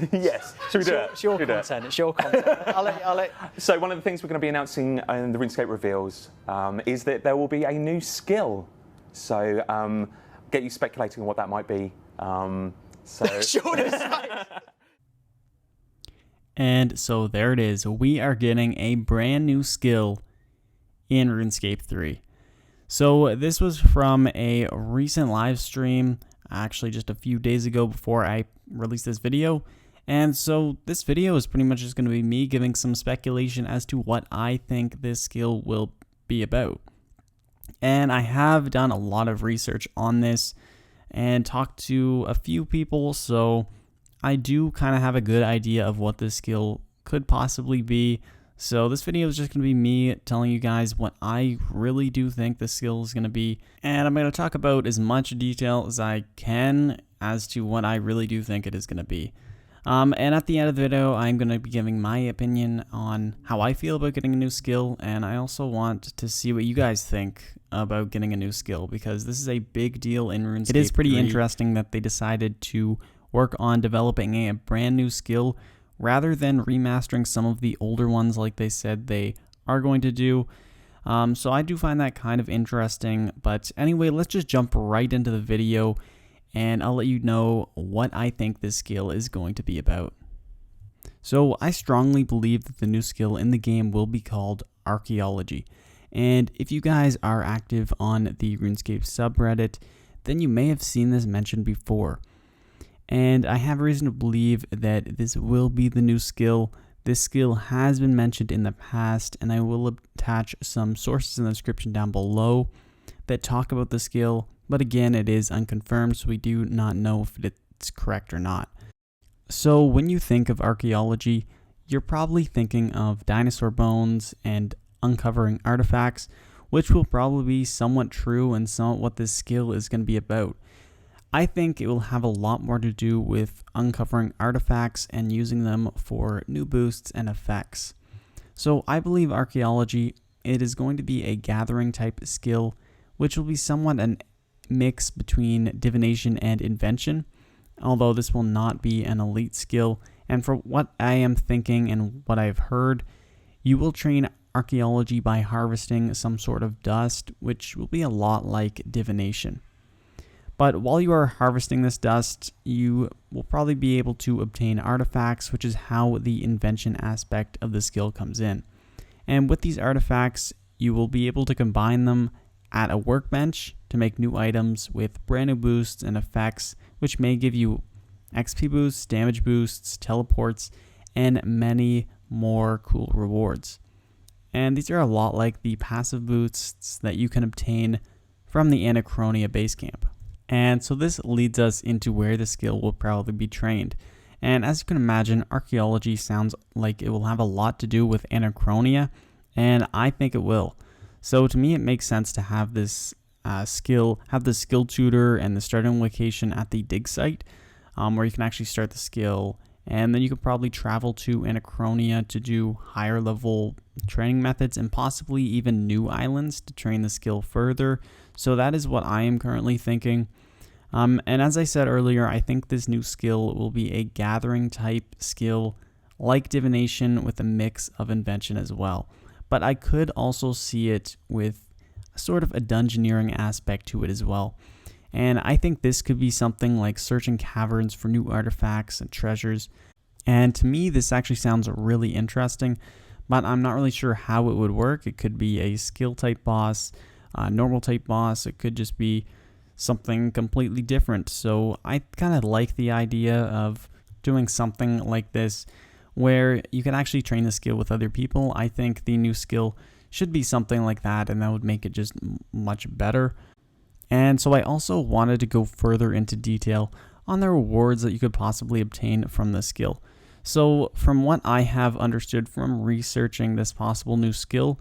Yes, yes. Should we do it? It's your content. It's your content. I'll let. So one of the things we're going to be announcing in the RuneScape reveals is that there will be a new skill. So get you speculating on what that might be. And so there it is. We are getting a brand new skill in RuneScape 3. So this was from a recent live stream, actually just a few days ago before I released this video. And so this video is pretty much just going to be me giving some speculation as to what I think this skill will be about. And I have done a lot of research on this and talked to a few people, so I do kind of have a good idea of what this skill could possibly be. So this video is just going to be me telling you guys what I really do think this skill is going to be. And I'm going to talk about as much detail as I can as to what I really do think it is going to be. And at the end of the video, I'm going to be giving my opinion on how I feel about getting a new skill. And I also want to see what you guys think about getting a new skill, because this is a big deal in RuneScape. It is pretty interesting that they decided to work on developing a brand new skill rather than remastering some of the older ones like they said they are going to do. So I do find that kind of interesting. But anyway, let's just jump right into the video and I'll let you know what I think this skill is going to be about. So I strongly believe that the new skill in the game will be called Archaeology. And if you guys are active on the RuneScape subreddit, then you may have seen this mentioned before. And I have reason to believe that this will be the new skill. This skill has been mentioned in the past, and I will attach some sources in the description down below that talk about the skill. But again, it is unconfirmed, so we do not know if it's correct or not. So when you think of archaeology, you're probably thinking of dinosaur bones and uncovering artifacts, which will probably be somewhat true and somewhat what this skill is going to be about. I think it will have a lot more to do with uncovering artifacts and using them for new boosts and effects. So I believe archaeology, it is going to be a gathering type skill, which will be somewhat a mix between divination and invention, although this will not be an elite skill. And for what I am thinking and what I've heard, you will train archaeology by harvesting some sort of dust, which will be a lot like divination. But while you are harvesting this dust, you will probably be able to obtain artifacts, which is how the invention aspect of the skill comes in. And with these artifacts, you will be able to combine them at a workbench to make new items with brand new boosts and effects, which may give you XP boosts, damage boosts, teleports, and many more cool rewards. And these are a lot like the passive boosts that you can obtain from the Anachronia base camp. And so this leads us into where the skill will probably be trained. And as you can imagine, archaeology sounds like it will have a lot to do with Anachronia, and I think it will. So to me, it makes sense to have this skill tutor and the starting location at the dig site, where you can actually start the skill. And then you could probably travel to Anachronia to do higher level training methods and possibly even new islands to train the skill further. So that is what I am currently thinking. And as I said earlier, I think this new skill will be a gathering type skill like divination with a mix of invention as well. But I could also see it with sort of a dungeoneering aspect to it as well. And I think this could be something like searching caverns for new artifacts and treasures. And to me, this actually sounds really interesting, but I'm not really sure how it would work. It could be a skill type boss, a normal type boss. It could just be something completely different. So I kind of like the idea of doing something like this where you can actually train the skill with other people. I think the new skill should be something like that, and that would make it just much better. And so I also wanted to go further into detail on the rewards that you could possibly obtain from this skill. So from what I have understood from researching this possible new skill,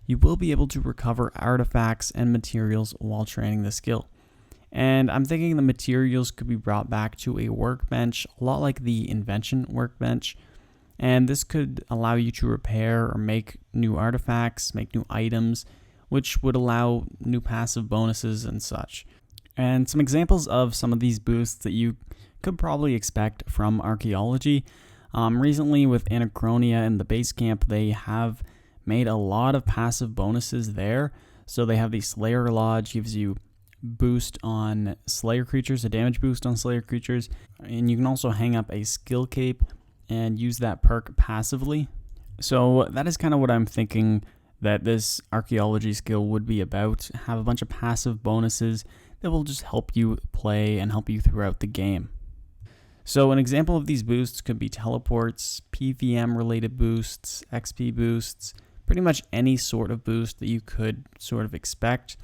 you will be able to recover artifacts and materials while training the skill. And I'm thinking the materials could be brought back to a workbench, a lot like the invention workbench. And this could allow you to repair or make new artifacts, make new items, which would allow new passive bonuses and such. And some examples of some of these boosts that you could probably expect from archaeology. Recently with Anachronia and the base camp, they have made a lot of passive bonuses there. So they have the Slayer Lodge, gives you boost on Slayer creatures, a damage boost on Slayer creatures, and you can also hang up a skill cape and use that perk passively. So that is kind of what I'm thinking that this archaeology skill would be about. Have a bunch of passive bonuses that will just help you play and help you throughout the game. So an example of these boosts could be teleports, PVM related boosts, XP boosts, pretty much any sort of boost that you could sort of expect.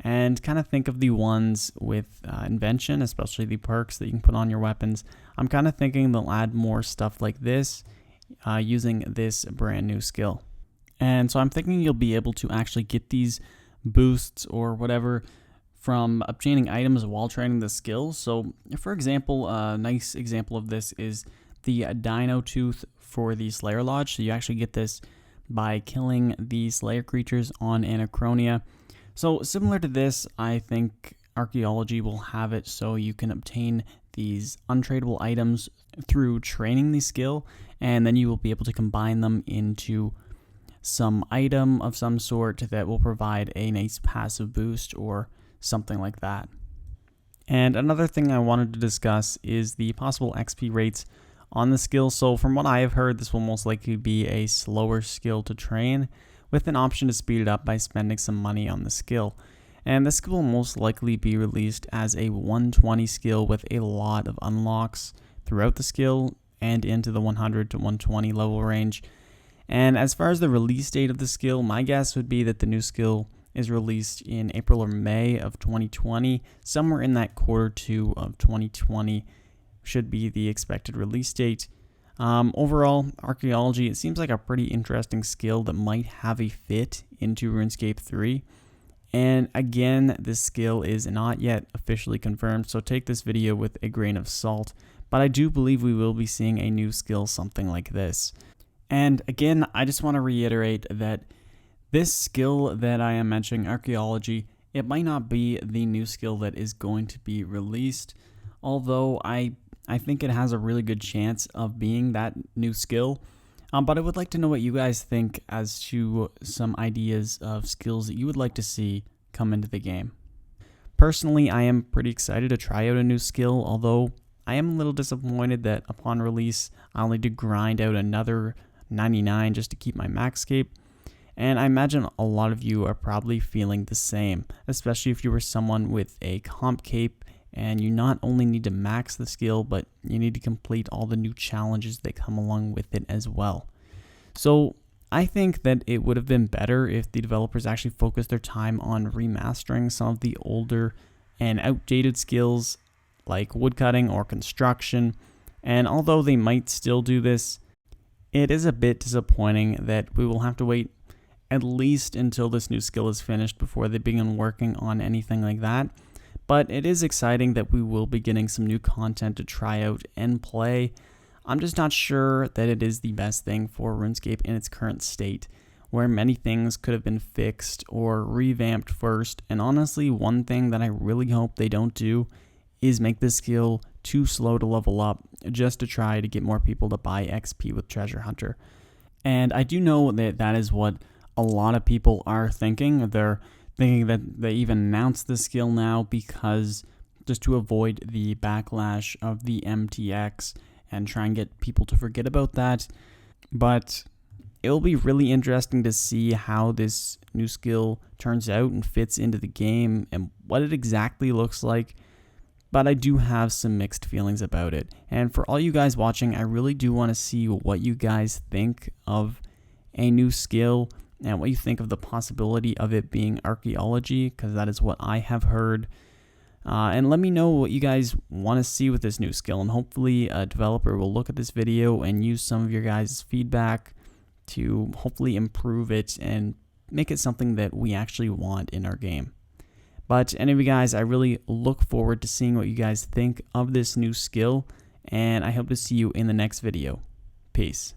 And kind of think of the ones with invention, especially the perks that you can put on your weapons. I'm kind of thinking they'll add more stuff like this using this brand new skill. And so I'm thinking you'll be able to actually get these boosts or whatever from obtaining items while training the skill. So for example, a nice example of this is the Dino Tooth for the Slayer Lodge. So you actually get this by killing the Slayer creatures on Anachronia. So similar to this, I think archaeology will have it so you can obtain these untradeable items through training the skill, and then you will be able to combine them into some item of some sort that will provide a nice passive boost or something like that. And another thing I wanted to discuss is the possible XP rates on the skill. So from what I have heard, this will most likely be a slower skill to train, with an option to speed it up by spending some money on the skill. And this skill will most likely be released as a 120 skill with a lot of unlocks throughout the skill and into the 100 to 120 level range. And as far as the release date of the skill, my guess would be that the new skill is released in April or May of 2020. Somewhere in that Q2 of 2020 should be the expected release date. Overall, archaeology, it seems like a pretty interesting skill that might have a fit into RuneScape 3. And again, this skill is not yet officially confirmed, so take this video with a grain of salt. But I do believe we will be seeing a new skill something like this. And again, I just want to reiterate that this skill that I am mentioning, archaeology, it might not be the new skill that is going to be released, although I think it has a really good chance of being that new skill. But I would like to know what you guys think as to some ideas of skills that you would like to see come into the game. Personally, I am pretty excited to try out a new skill, although I am a little disappointed that upon release, I'll need to grind out another 99 just to keep my max cape. And I imagine a lot of you are probably feeling the same, especially if you were someone with a comp cape and you not only need to max the skill, but you need to complete all the new challenges that come along with it as well. So I think that it would have been better if the developers actually focused their time on remastering some of the older and outdated skills like woodcutting or construction. And although they might still do this, it is a bit disappointing that we will have to wait at least until this new skill is finished before they begin working on anything like that. But it is exciting that we will be getting some new content to try out and play. I'm just not sure that it is the best thing for RuneScape in its current state, where many things could have been fixed or revamped first. And honestly, one thing that I really hope they don't do is make this skill too slow to level up just to try to get more people to buy XP with Treasure Hunter. And I do know that that is what a lot of people are thinking. They're thinking that they even announced the skill now because just to avoid the backlash of the MTX and try and get people to forget about that. But it'll be really interesting to see how this new skill turns out and fits into the game and what it exactly looks like. But I do have some mixed feelings about it. And for all you guys watching, I really do want to see what you guys think of a new skill and what you think of the possibility of it being archaeology, because that is what I have heard. And let me know what you guys want to see with this new skill, and hopefully a developer will look at this video and use some of your guys' feedback to hopefully improve it and make it something that we actually want in our game. But anyway guys, I really look forward to seeing what you guys think of this new skill, and I hope to see you in the next video. Peace.